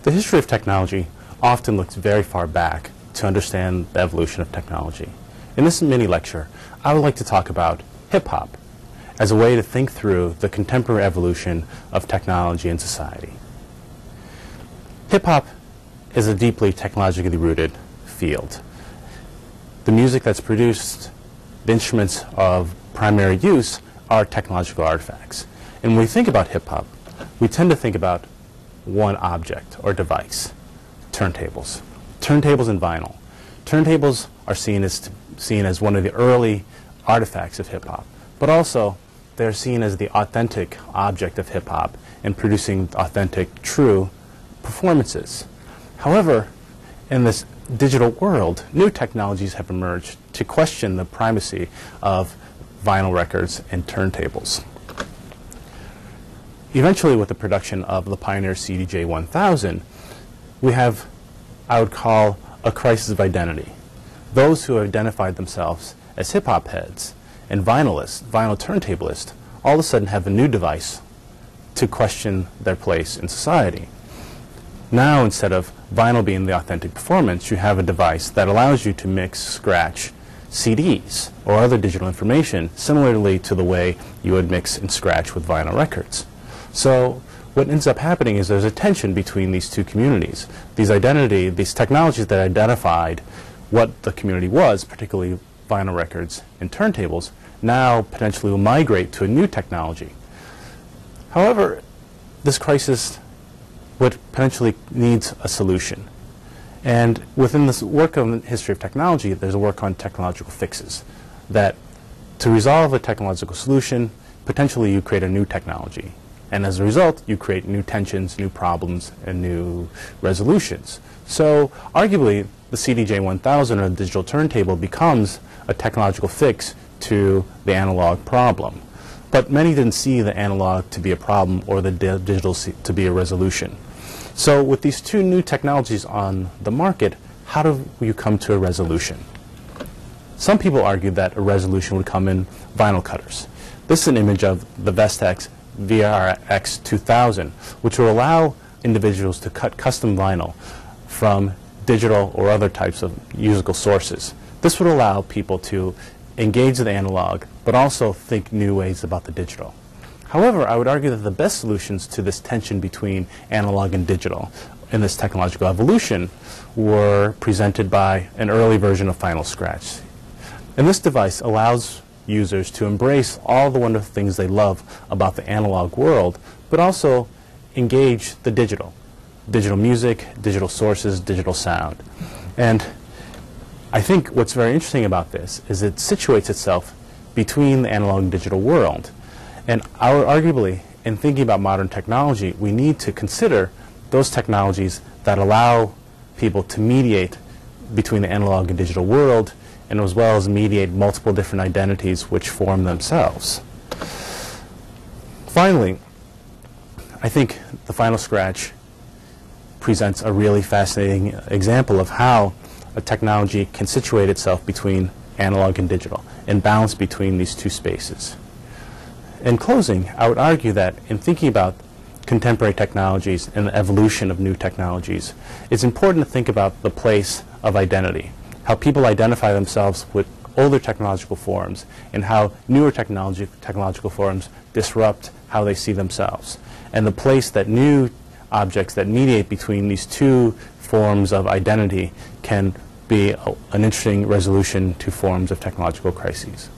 The history of technology often looks very far back to understand the evolution of technology. In this mini lecture, I would like to talk about hip-hop as a way to think through the contemporary evolution of technology in society. Hip-hop is a deeply technologically rooted field. The music that's produced, the instruments of primary use, are technological artifacts. And when we think about hip-hop, we tend to think about one object or device: turntables. Turntables and vinyl. Turntables are seen as one of the early artifacts of hip-hop, but also they're seen as the authentic object of hip-hop in producing authentic, true performances. However, in this digital world, new technologies have emerged to question the primacy of vinyl records and turntables. Eventually, with the production of the Pioneer CDJ-1000, we have, I would call, a crisis of identity. Those who identified themselves as hip-hop heads and vinylists, vinyl turntablists, all of a sudden have a new device to question their place in society. Now, instead of vinyl being the authentic performance, you have a device that allows you to mix, scratch CDs or other digital information similarly to the way you would mix and scratch with vinyl records. So what ends up happening is there's a tension between these two communities. These technologies that identified what the community was, particularly vinyl records and turntables, now potentially will migrate to a new technology. However, this crisis would potentially needs a solution. And within this work on the history of technology, there's a work on technological fixes. That to resolve a technological solution, potentially you create a new technology. And as a result, you create new tensions, new problems, and new resolutions. So arguably, the CDJ-1000 or the digital turntable becomes a technological fix to the analog problem. But many didn't see the analog to be a problem or the digital to be a resolution. So with these two new technologies on the market, how do you come to a resolution? Some people argue that a resolution would come in vinyl cutters. This is an image of the Vestax VRX 2000, which will allow individuals to cut custom vinyl from digital or other types of musical sources. This would allow people to engage the analog, but also think new ways about the digital. However, I would argue that the best solutions to this tension between analog and digital in this technological evolution were presented by an early version of Final Scratch. And this device allows users to embrace all the wonderful things they love about the analog world, but also engage the digital. Digital music, digital sources, digital sound. And I think what's very interesting about this is it situates itself between the analog and digital world. And arguably, in thinking about modern technology, we need to consider those technologies that allow people to mediate between the analog and digital world, and as well as mediate multiple different identities which form themselves. Finally, I think the Final Scratch presents a really fascinating example of how a technology can situate itself between analog and digital and balance between these two spaces. In closing, I would argue that in thinking about contemporary technologies and the evolution of new technologies, it's important to think about the place of identity, how people identify themselves with older technological forms, and how newer technological forms disrupt how they see themselves, and the place that new objects that mediate between these two forms of identity can be an interesting resolution to forms of technological crises.